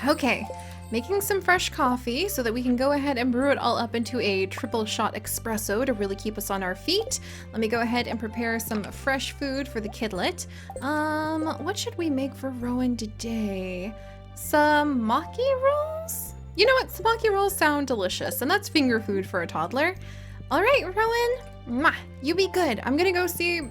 Okay, making some fresh coffee so that we can go ahead and brew it all up into a triple shot espresso to really keep us on our feet. Let me go ahead and prepare some fresh food for the kidlet. What should we make for Rowan today? Some maki rolls? You know what? Some maki rolls sound delicious, and that's finger food for a toddler. All right, Rowan, you be good. I'm gonna go see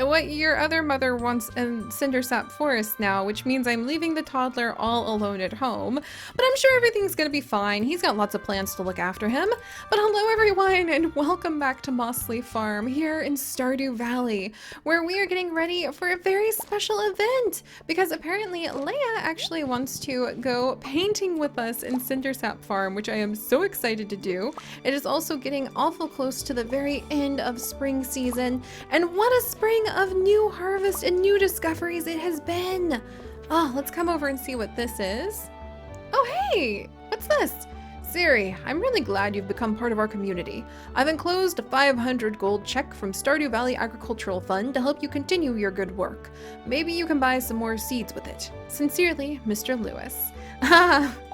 what your other mother wants in Cindersap Forest now, which means I'm leaving the toddler all alone at home. But I'm sure everything's gonna be fine. He's got lots of plans to look after him. But hello everyone, and welcome back to Mossleaf Farm here in Stardew Valley, where we are getting ready for a very special event, because apparently Leah actually wants to go painting with us in Cindersap Farm, which I am so excited to do. It is also getting awful close to the very end of spring season, and what a spring of new harvest and new discoveries it has been. Oh, let's come over and see what this is. Oh, hey, what's this? Siri, I'm really glad you've become part of our community. I've enclosed a 500 gold check from Stardew Valley Agricultural Fund to help you continue your good work. Maybe you can buy some more seeds with it. Sincerely, Mr. Lewis.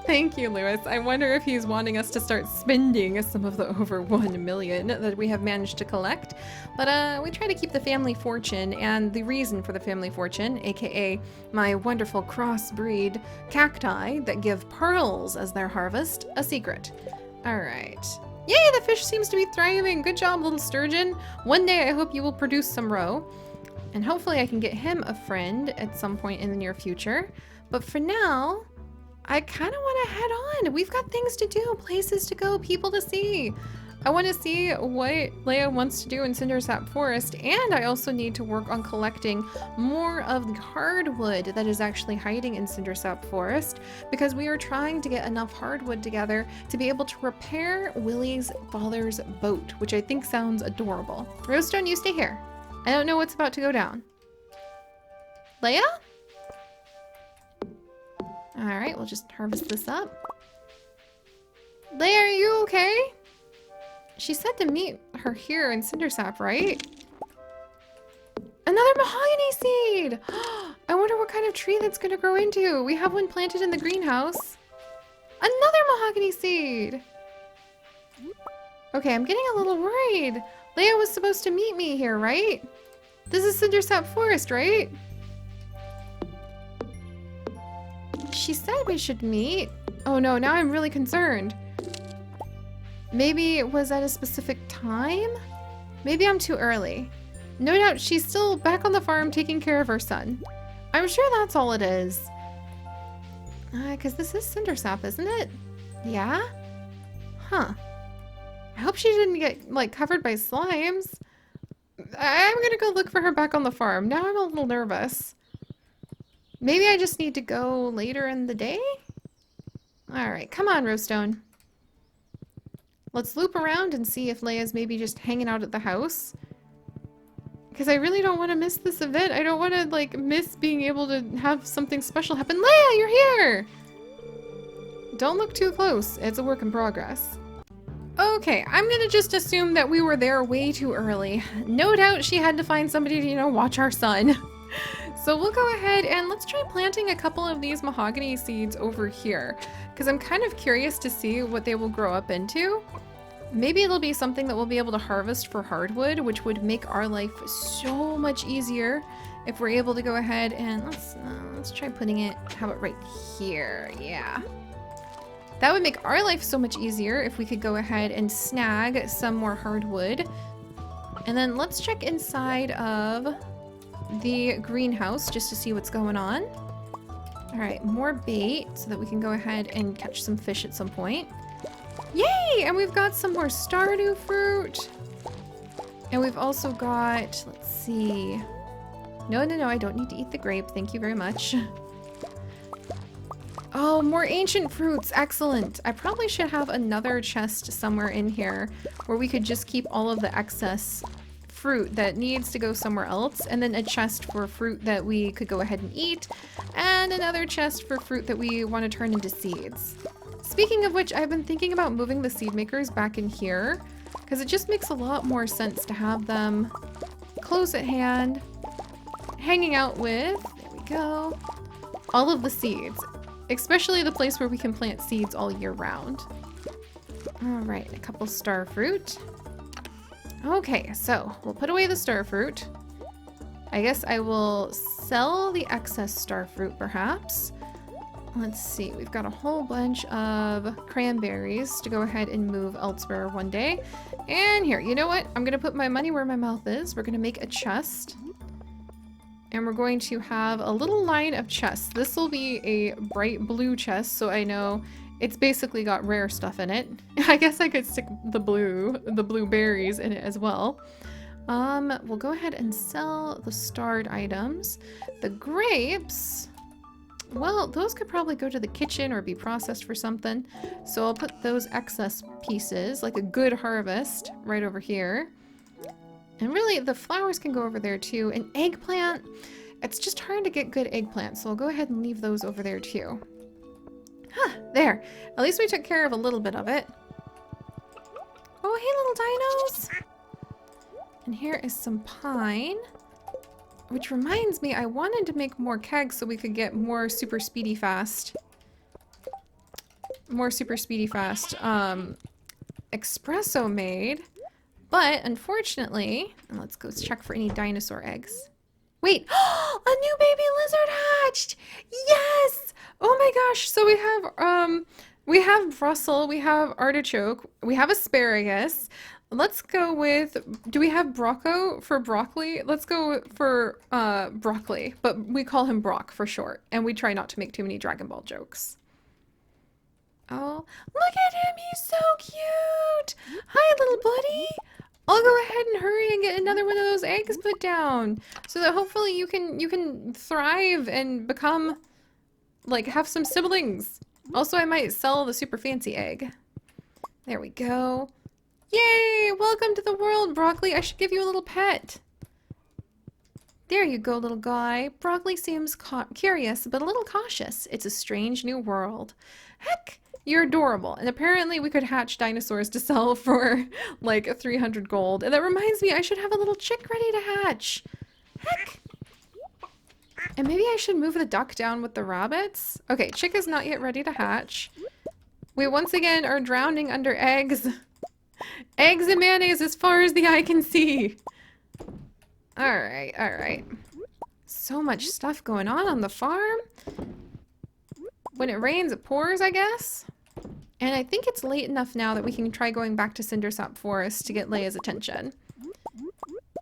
Thank you, Lewis. I wonder if he's wanting us to start spending some of the over 1 million that we have managed to collect. But we try to keep the family fortune, and the reason for the family fortune, aka my wonderful crossbreed cacti that give pearls as their harvest, a secret. Alright. Yay, the fish seems to be thriving. Good job, little sturgeon. One day I hope you will produce some roe, and hopefully I can get him a friend at some point in the near future. But for now, I kind of want to head on. We've got things to do, places to go, people to see. I want to see what Leah wants to do in Cindersap Forest, and I also need to work on collecting more of the hardwood that is actually hiding in Cindersap Forest, because we are trying to get enough hardwood together to be able to repair Willie's father's boat, which I think sounds adorable. Rosestone, you stay here. I don't know what's about to go down. Leah? Alright, we'll just harvest this up. Leah, are you okay? She said to meet her here in Cindersap, right? Another mahogany seed! I wonder what kind of tree that's gonna grow into. We have one planted in the greenhouse. Another mahogany seed! Okay, I'm getting a little worried. Leah was supposed to meet me here, right? This is Cindersap Forest, right? She said we should meet. Oh no, now I'm really concerned. Maybe it was at a specific time? Maybe I'm too early. No doubt she's still back on the farm taking care of her son. I'm sure that's all it is. Because this is Cindersap, isn't it? Yeah? Huh. I hope she didn't get, like, covered by slimes. I'm gonna go look for her back on the farm. Now I'm a little nervous. Maybe I just need to go later in the day? Alright, come on, Rosestone. Let's loop around and see if Leah's maybe just hanging out at the house. Because I really don't want to miss this event. I don't want to, like, miss being able to have something special happen. Leah, you're here! Don't look too close. It's a work in progress. Okay, I'm gonna just assume that we were there way too early. No doubt she had to find somebody to, you know, watch our son. So we'll go ahead and let's try planting a couple of these mahogany seeds over here, because I'm kind of curious to see what they will grow up into. Maybe it'll be something that we'll be able to harvest for hardwood, which would make our life so much easier if we're able to go ahead and let's try putting it, how about right here? Yeah. That would make our life so much easier if we could go ahead and snag some more hardwood. And then let's check inside of the greenhouse just to see what's going on. All right, more bait so that we can go ahead and catch some fish at some point. Yay! And we've got some more Stardew fruit. And we've also got, let's see. No, I don't need to eat the grape. Thank you very much. Oh, more ancient fruits. Excellent. I probably should have another chest somewhere in here where we could just keep all of the excess fruit that needs to go somewhere else, and then a chest for fruit that we could go ahead and eat, and another chest for fruit that we want to turn into seeds. Speaking of which, I've been thinking about moving the seed makers back in here, because it just makes a lot more sense to have them close at hand, hanging out with, there we go, all of the seeds. especially the place where we can plant seeds all year round. All right, a couple star fruit. Okay, so we'll put away the star fruit. I guess I will sell the excess star fruit, perhaps. Let's see, we've got a whole bunch of cranberries to go ahead and move elsewhere one day. And here, you know what? I'm gonna put my money where my mouth is. We're gonna make a chest. And we're going to have a little line of chests. This will be a bright blue chest, so I know it's basically got rare stuff in it. I guess I could stick the blueberries in it as well. We'll go ahead and sell the starred items. The grapes, well, those could probably go to the kitchen or be processed for something. So I'll put those excess pieces, like a good harvest, right over here. And really, the flowers can go over there too. An eggplant, it's just hard to get good eggplants, so I'll go ahead and leave those over there too. Huh, there. At least we took care of a little bit of it. Oh, hey, little dinos! And here is some pine. Which reminds me, I wanted to make more kegs so we could get more super speedy fast. Espresso made. But unfortunately, and let's go check for any dinosaur eggs. Wait, a new baby lizard hatched! Yes! Oh my gosh, so we have Brussels, we have artichoke, we have asparagus. Let's go with, do we have Brocco for broccoli? Let's go for broccoli, but we call him Brock for short, and we try not to make too many Dragon Ball jokes. Oh, look at him, he's so cute! Hi, little buddy! I'll go ahead and hurry and get another one of those eggs put down, so that hopefully you can thrive and become, like, have some siblings. Also, I might sell the super fancy egg. There we go. Yay! Welcome to the world, Broccoli. I should give you a little pet. There you go, little guy. Broccoli seems curious, but a little cautious. It's a strange new world. Heck, you're adorable. And apparently we could hatch dinosaurs to sell for like 300 gold. And that reminds me, I should have a little chick ready to hatch. Heck. And maybe I should move the duck down with the rabbits. Okay, chick is not yet ready to hatch. We once again are drowning under eggs. Eggs and mayonnaise as far as the eye can see. Alright, alright. So much stuff going on the farm. When it rains, it pours, I guess. And I think it's late enough now that we can try going back to Cindersap Forest to get Leah's attention.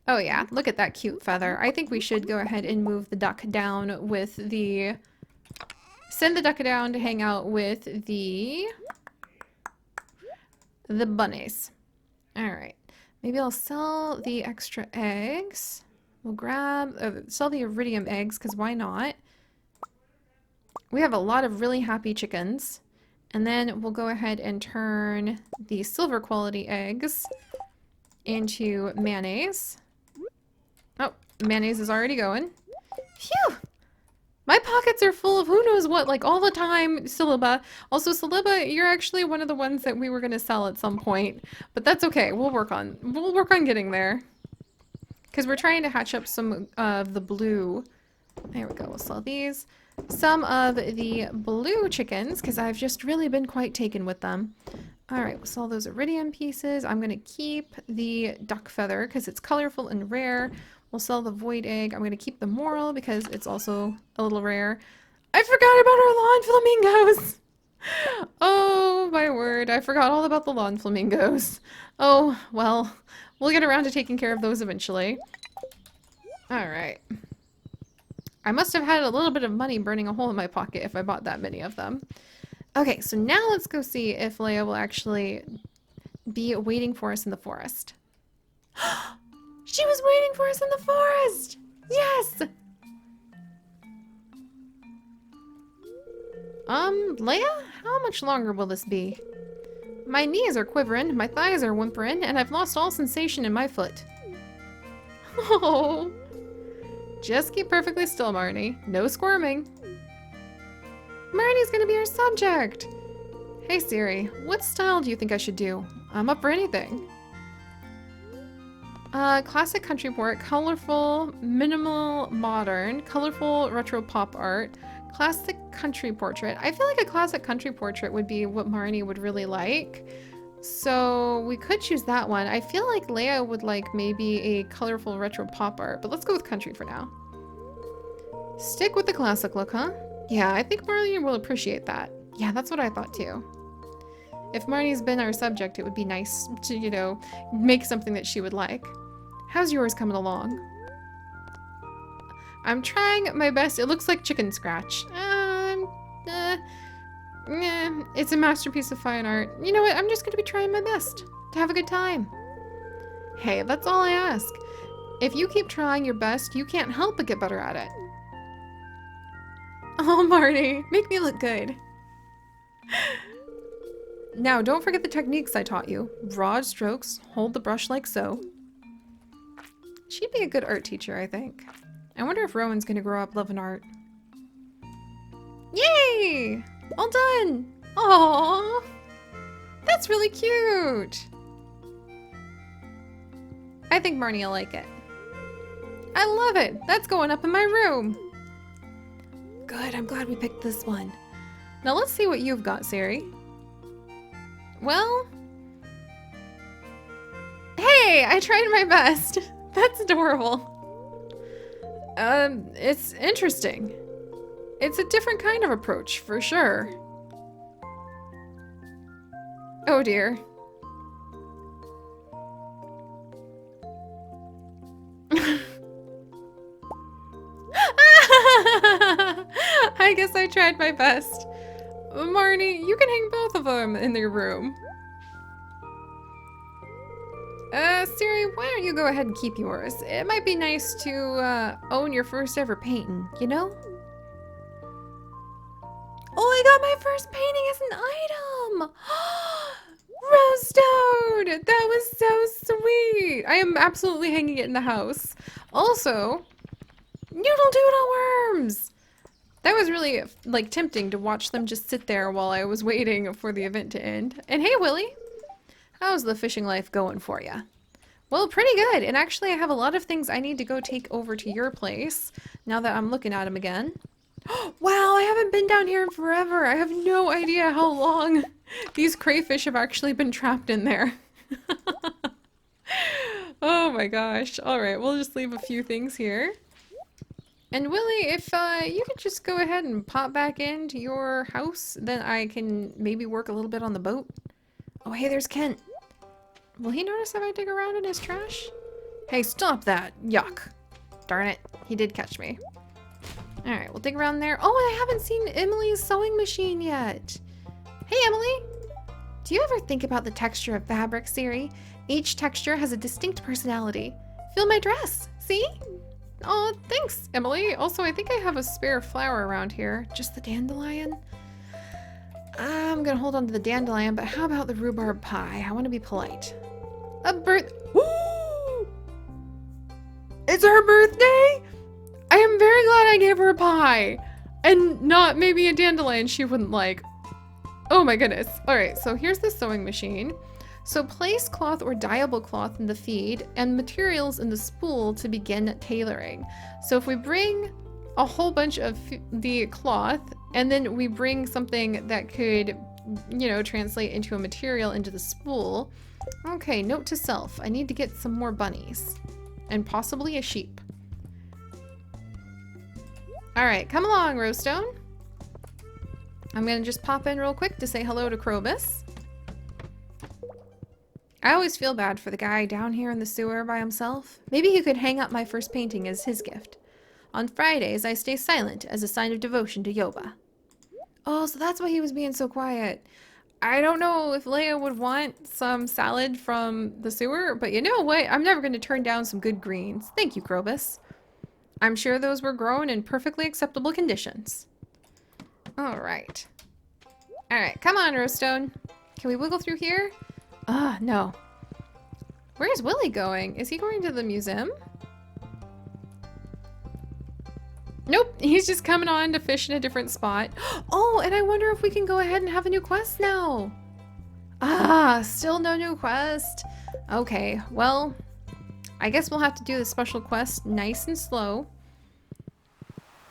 Oh yeah, look at that cute feather. I think we should go ahead and move the duck down with the... Send the duck down to hang out with the bunnies. Alright. Maybe I'll sell the extra eggs. We'll grab... sell the iridium eggs, because why not? We have a lot of really happy chickens. And then we'll go ahead and turn the silver quality eggs into mayonnaise. Oh, mayonnaise is already going. Phew! My pockets are full of who knows what, like all the time, Saliba. Also, Saliba, you're actually one of the ones that we were going to sell at some point. But that's okay. We'll work on getting there. Because we're trying to hatch up some of the blue. There we go. We'll sell these. Some of the blue chickens, because I've just really been quite taken with them. Alright, we'll sell those iridium pieces. I'm going to keep the duck feather because it's colorful and rare. We'll sell the void egg. I'm going to keep the moral because it's also a little rare. I forgot about our lawn flamingos! Oh, my word. I forgot all about the lawn flamingos. Oh, well, we'll get around to taking care of those eventually. Alright. I must have had a little bit of money burning a hole in my pocket if I bought that many of them. Okay, so now let's go see if Leah will actually be waiting for us in the forest. She was waiting for us in the forest! Yes! Leah? How much longer will this be? My knees are quivering, my thighs are whimpering, and I've lost all sensation in my foot. Oh... Just keep perfectly still, Marnie. No squirming. Marnie's gonna be our subject! Hey Siri, what style do you think I should do? I'm up for anything. Classic country port, colorful, minimal, modern, colorful, retro pop art, Classic country portrait. I feel like a classic country portrait would be what Marnie would really like. So we could choose that one. I feel like Leah would like maybe a colorful retro pop art, but let's go with country for now. Stick with the classic look, huh? Yeah, I think Marnie will appreciate that. Yeah, that's what I thought too. If Marnie's been our subject, it would be nice to, you know, make something that she would like. How's yours coming along? I'm trying my best. It looks like chicken scratch. It's a masterpiece of fine art. You know what? I'm just going to be trying my best to have a good time. Hey, that's all I ask. If you keep trying your best, you can't help but get better at it. Oh, Marty, make me look good. Now, don't forget the techniques I taught you. Broad strokes, hold the brush like so. She'd be a good art teacher, I think. I wonder if Rowan's gonna grow up loving art. Yay! All done! Aww! That's really cute! I think Marnie will like it. I love it! That's going up in my room! Good, I'm glad we picked this one. Now let's see what you've got, Siri. Well... Hey! I tried my best! That's adorable. It's interesting. It's a different kind of approach, for sure. Oh dear. I guess I tried my best. Marnie, you can hang both of them in your room. Siri, why don't you go ahead and keep yours? It might be nice to, own your first ever painting, you know? Oh, I got my first painting as an item! Rose Stone! That was so sweet! I am absolutely hanging it in the house. Also, Noodle Doodle Worms! That was really, like, tempting to watch them just sit there while I was waiting for the event to end. And hey, Willie! How's the fishing life going for you? Well, pretty good. And actually, I have a lot of things I need to go take over to your place now that I'm looking at them again. Wow, I haven't been down here in forever. I have no idea how long these crayfish have actually been trapped in there. Oh my gosh. All right, we'll just leave a few things here. And Willie, if you could just go ahead and pop back into your house, then I can maybe work a little bit on the boat. Oh, hey, there's Kent. Will he notice if I dig around in his trash? Hey, stop that. Yuck. Darn it. He did catch me. Alright, we'll dig around there. Oh, I haven't seen Emily's sewing machine yet. Hey, Emily. Do you ever think about the texture of fabric, Siri? Each texture has a distinct personality. Feel my dress. See? Oh, thanks, Emily. Also, I think I have a spare flower around here. Just the dandelion? I'm gonna hold on to the dandelion, but how about the rhubarb pie? I want to be polite. Woo! It's her birthday? I am very glad I gave her a pie and not maybe a dandelion she wouldn't like. Oh my goodness. All right, so here's the sewing machine. So place cloth or dyeable cloth in the feed and materials in the spool to begin tailoring. So if we bring a whole bunch of the cloth and then we bring something that could, you know, translate into a material into the spool. Okay, note to self, I need to get some more bunnies and possibly a sheep. All right, come along, Rosestone. I'm gonna just pop in real quick to say hello to Krobus. I always feel bad for the guy down here in the sewer by himself. Maybe he could hang up my first painting as his gift. On Fridays, I stay silent as a sign of devotion to Yoba. Oh, so that's why he was being so quiet. I don't know if Leah would want some salad from the sewer, but you know what? I'm never going to turn down some good greens. Thank you, Krobus. I'm sure those were grown in perfectly acceptable conditions. All right. All right, come on, Rosestone. Can we wiggle through here? Ah, no. Where's Willie going? Is he going to the museum? Nope, he's just coming on to fish in a different spot. Oh, and I wonder if we can go ahead and have a new quest now. Ah, still no new quest. Okay, well, I guess we'll have to do the special quest nice and slow.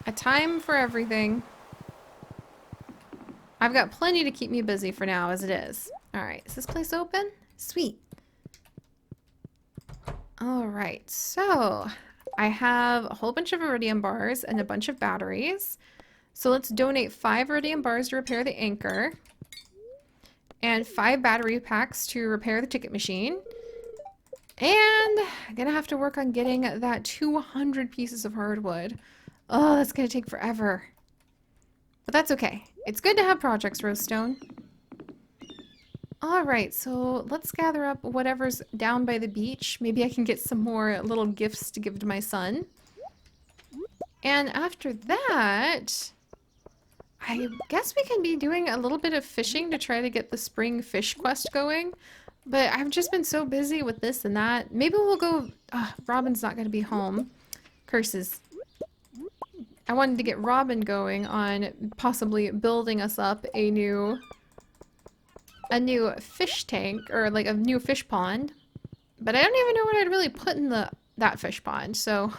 A time for everything. I've got plenty to keep me busy for now as it is. Alright, is this place open? Sweet. Alright, so I have a whole bunch of iridium bars and a bunch of batteries. So let's donate 5 iridium bars to repair the anchor. And 5 battery packs to repair the ticket machine. And I'm gonna have to work on getting that 200 pieces of hardwood. Oh, that's gonna take forever. But that's okay. It's good to have projects, Rosestone. Alright, so let's gather up whatever's down by the beach. Maybe I can get some more little gifts to give to my son. And after that, I guess we can be doing a little bit of fishing to try to get the spring fish quest going. But I've just been so busy with this and that. Maybe we'll go... Robin's not going to be home. Curses. I wanted to get Robin going on possibly building us up a new fish tank, or like a new fish pond. But I don't even know what I'd really put in that fish pond, so,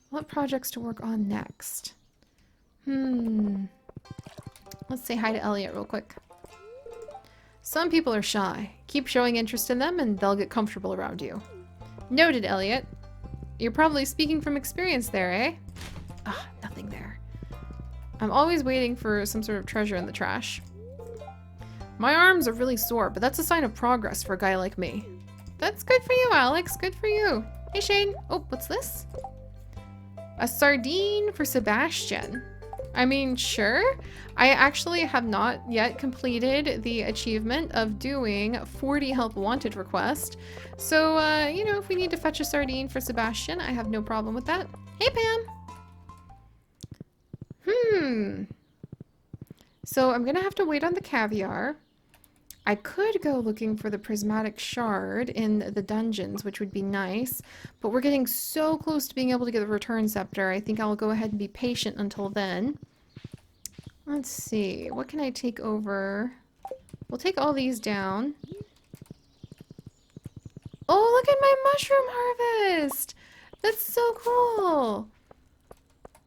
What projects to work on next? Let's say hi to Elliot real quick. Some people are shy. Keep showing interest in them and they'll get comfortable around you. Noted, Elliot. You're probably speaking from experience there, eh? Nothing there. I'm always waiting for some sort of treasure in the trash. My arms are really sore, but that's a sign of progress for a guy like me. That's good for you, Alex. Good for you. Hey, Shane. Oh, what's this? A sardine for Sebastian. I mean, sure. I actually have not yet completed the achievement of doing 40 help wanted request. So, you know, if we need to fetch a sardine for Sebastian, I have no problem with that. Hey, Pam. So I'm gonna have to wait on the caviar. I could go looking for the prismatic shard in the dungeons, which would be nice, but we're getting so close to being able to get the return scepter. I think I'll go ahead and be patient until then. Let's see, what can I take over? We'll take all these down. Oh, look at my mushroom harvest! That's so cool!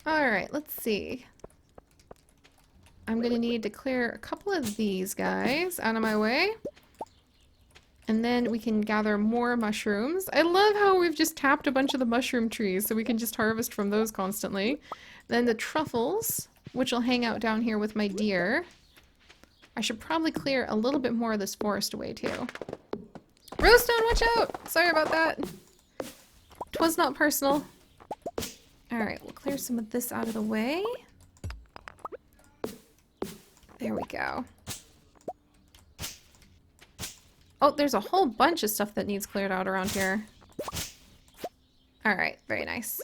Alright, let's see. I'm gonna need to clear a couple of these guys out of my way. And then we can gather more mushrooms. I love how we've just tapped a bunch of the mushroom trees so we can just harvest from those constantly. Then the truffles, which will hang out down here with my deer. I should probably clear a little bit more of this forest away too. Rosestone, watch out! Sorry about that. 'Twas not personal. Alright, we'll clear some of this out of the way. There we go. Oh, there's a whole bunch of stuff that needs cleared out around here. Alright, very nice.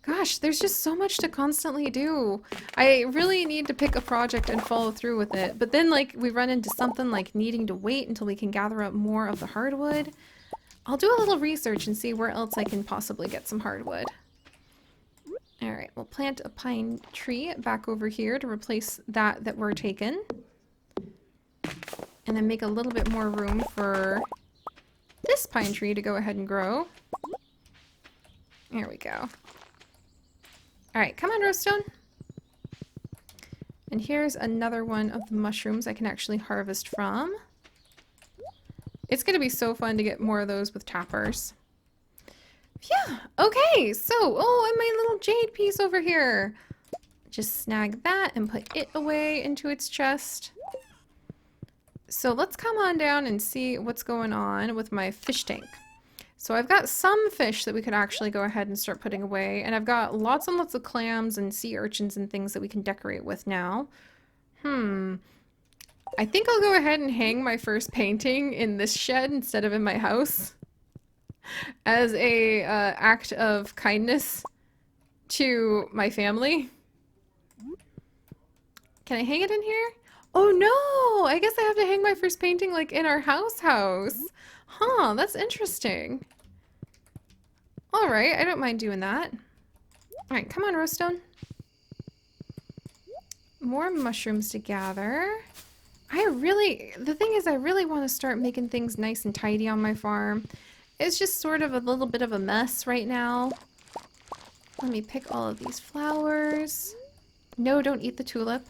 Gosh, there's just so much to constantly do. I really need to pick a project and follow through with it. But then, like, we run into something like needing to wait until we can gather up more of the hardwood. I'll do a little research and see where else I can possibly get some hardwood. Alright, we'll plant a pine tree back over here to replace that we're taking. And then make a little bit more room for this pine tree to go ahead and grow. There we go. Alright, come on, Rosestone. And here's another one of the mushrooms I can actually harvest from. It's going to be so fun to get more of those with tappers. Yeah, okay, so, oh, and my little jade piece over here. Just snag that and put it away into its chest. So let's come on down and see what's going on with my fish tank. So I've got some fish that we could actually go ahead and start putting away, and I've got lots and lots of clams and sea urchins and things that we can decorate with now. I think I'll go ahead and hang my first painting in this shed instead of in my house. As a act of kindness to my family. Can I hang it in here? Oh no! I guess I have to hang my first painting like in our house. Huh, that's interesting. Alright, I don't mind doing that. Alright, come on, Rosestone. More mushrooms to gather. The thing is, I really want to start making things nice and tidy on my farm. It's just sort of a little bit of a mess right now. Let me pick all of these flowers. No, don't eat the tulip.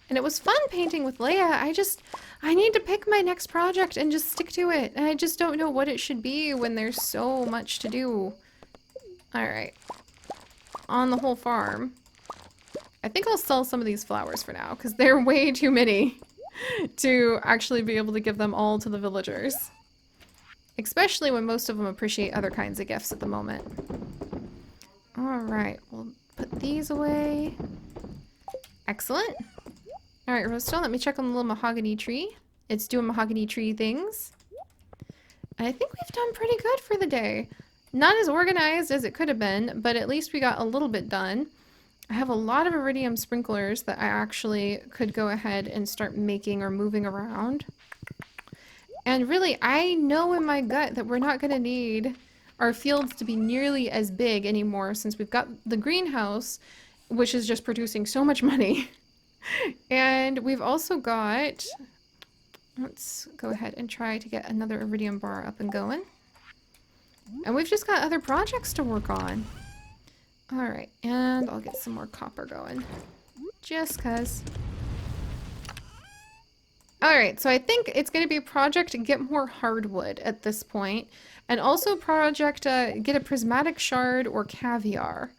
And it was fun painting with Leah. I need to pick my next project and just stick to it. And I just don't know what it should be when there's so much to do. Alright. On the whole farm. I think I'll sell some of these flowers for now, because they're way too many to actually be able to give them all to the villagers. Especially when most of them appreciate other kinds of gifts at the moment. Alright, we'll put these away. Excellent. Alright, Rosestone, let me check on the little mahogany tree. It's doing mahogany tree things. And I think we've done pretty good for the day. Not as organized as it could have been, but at least we got a little bit done. I have a lot of iridium sprinklers that I actually could go ahead and start making or moving around. And really, I know in my gut that we're not going to need our fields to be nearly as big anymore since we've got the greenhouse, which is just producing so much money. And we've also got... Let's go ahead and try to get another iridium bar up and going. And we've just got other projects to work on. Alright, and I'll get some more copper going. Just cuz. Alright, so I think it's going to be a project to get more hardwood at this point. And also a project to get a prismatic shard or caviar.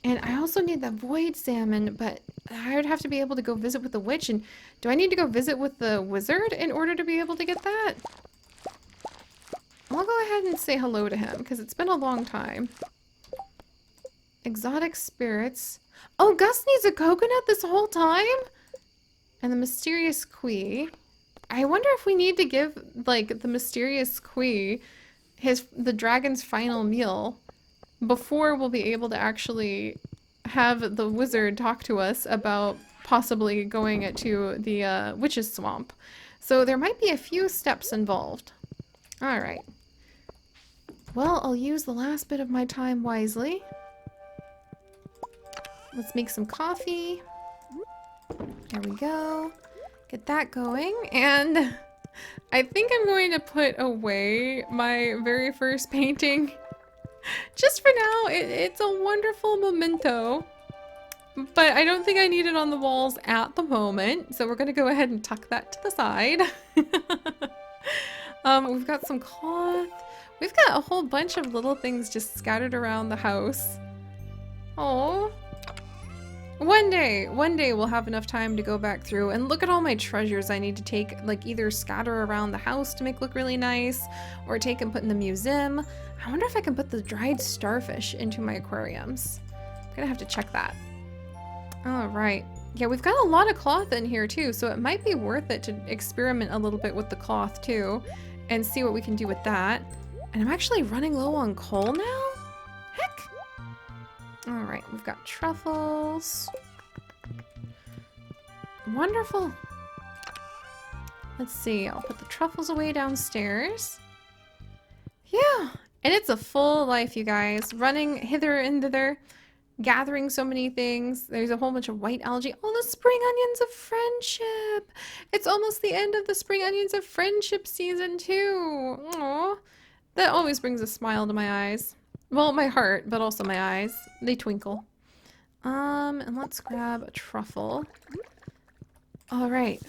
And I also need the void salmon, but I would have to be able to go visit with the witch. And do I need to go visit with the wizard in order to be able to get that? I'll go ahead and say hello to him, because it's been a long time. Exotic spirits. Oh, Gus needs a coconut this whole time? And the mysterious Quee. I wonder if we need to give, like, the mysterious Quee the dragon's final meal before we'll be able to actually have the wizard talk to us about possibly going to the witch's swamp. So there might be a few steps involved. Alright. Well, I'll use the last bit of my time wisely. Let's make some coffee. There we go. Get that going. And I think I'm going to put away my very first painting. Just for now, it's a wonderful memento. But I don't think I need it on the walls at the moment. So we're going to go ahead and tuck that to the side. We've got some cloth. We've got a whole bunch of little things just scattered around the house. Oh. One day we'll have enough time to go back through and look at all my treasures I need to take, like either scatter around the house to make look really nice, or take and put in the museum. I wonder if I can put the dried starfish into my aquariums. I'm gonna have to check that. Alright. Yeah, we've got a lot of cloth in here too, so it might be worth it to experiment a little bit with the cloth too, and see what we can do with that. And I'm actually running low on coal now? Heck! Alright, we've got truffles. Wonderful. Let's see, I'll put the truffles away downstairs. Yeah, and it's a full life, you guys. Running hither and thither, gathering so many things. There's a whole bunch of white algae. Oh, the spring onions of friendship. It's almost the end of the spring onions of friendship season too. Aww. That always brings a smile to my eyes. Well, my heart, but also my eyes. They twinkle. And let's grab a truffle. All right.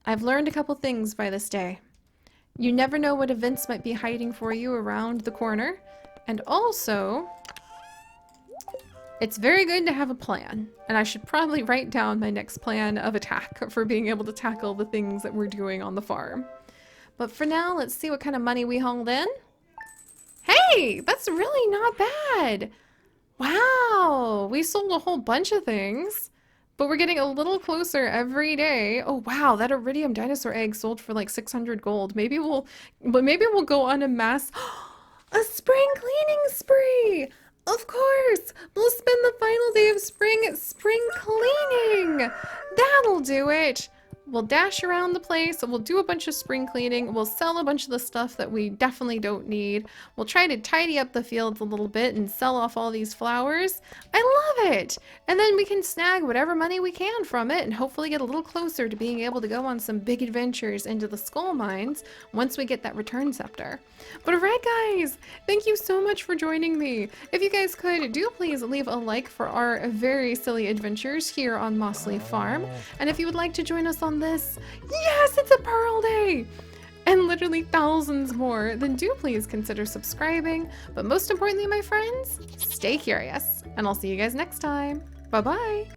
I've learned a couple things by this day. You never know what events might be hiding for you around the corner. And also, it's very good to have a plan. And I should probably write down my next plan of attack for being able to tackle the things that we're doing on the farm. But for now, let's see what kind of money we hauled in. Hey, that's really not bad. Wow, we sold a whole bunch of things, but we're getting a little closer every day. Oh wow, that iridium dinosaur egg sold for like 600 gold. Maybe we'll go on a mass a spring cleaning spree. Of course, we'll spend the final day of spring cleaning. That'll do it. We'll dash around the place, we'll do a bunch of spring cleaning, we'll sell a bunch of the stuff that we definitely don't need. We'll try to tidy up the fields a little bit and sell off all these flowers. I love it! And then we can snag whatever money we can from it and hopefully get a little closer to being able to go on some big adventures into the skull mines once we get that return scepter. But alright guys, thank you so much for joining me. If you guys could, do please leave a like for our very silly adventures here on Mossleaf Farm. And if you would like to join us on this, yes, it's a Pearl Day! And literally thousands more, then do please consider subscribing. But most importantly, my friends, stay curious. And I'll see you guys next time. Bye-bye!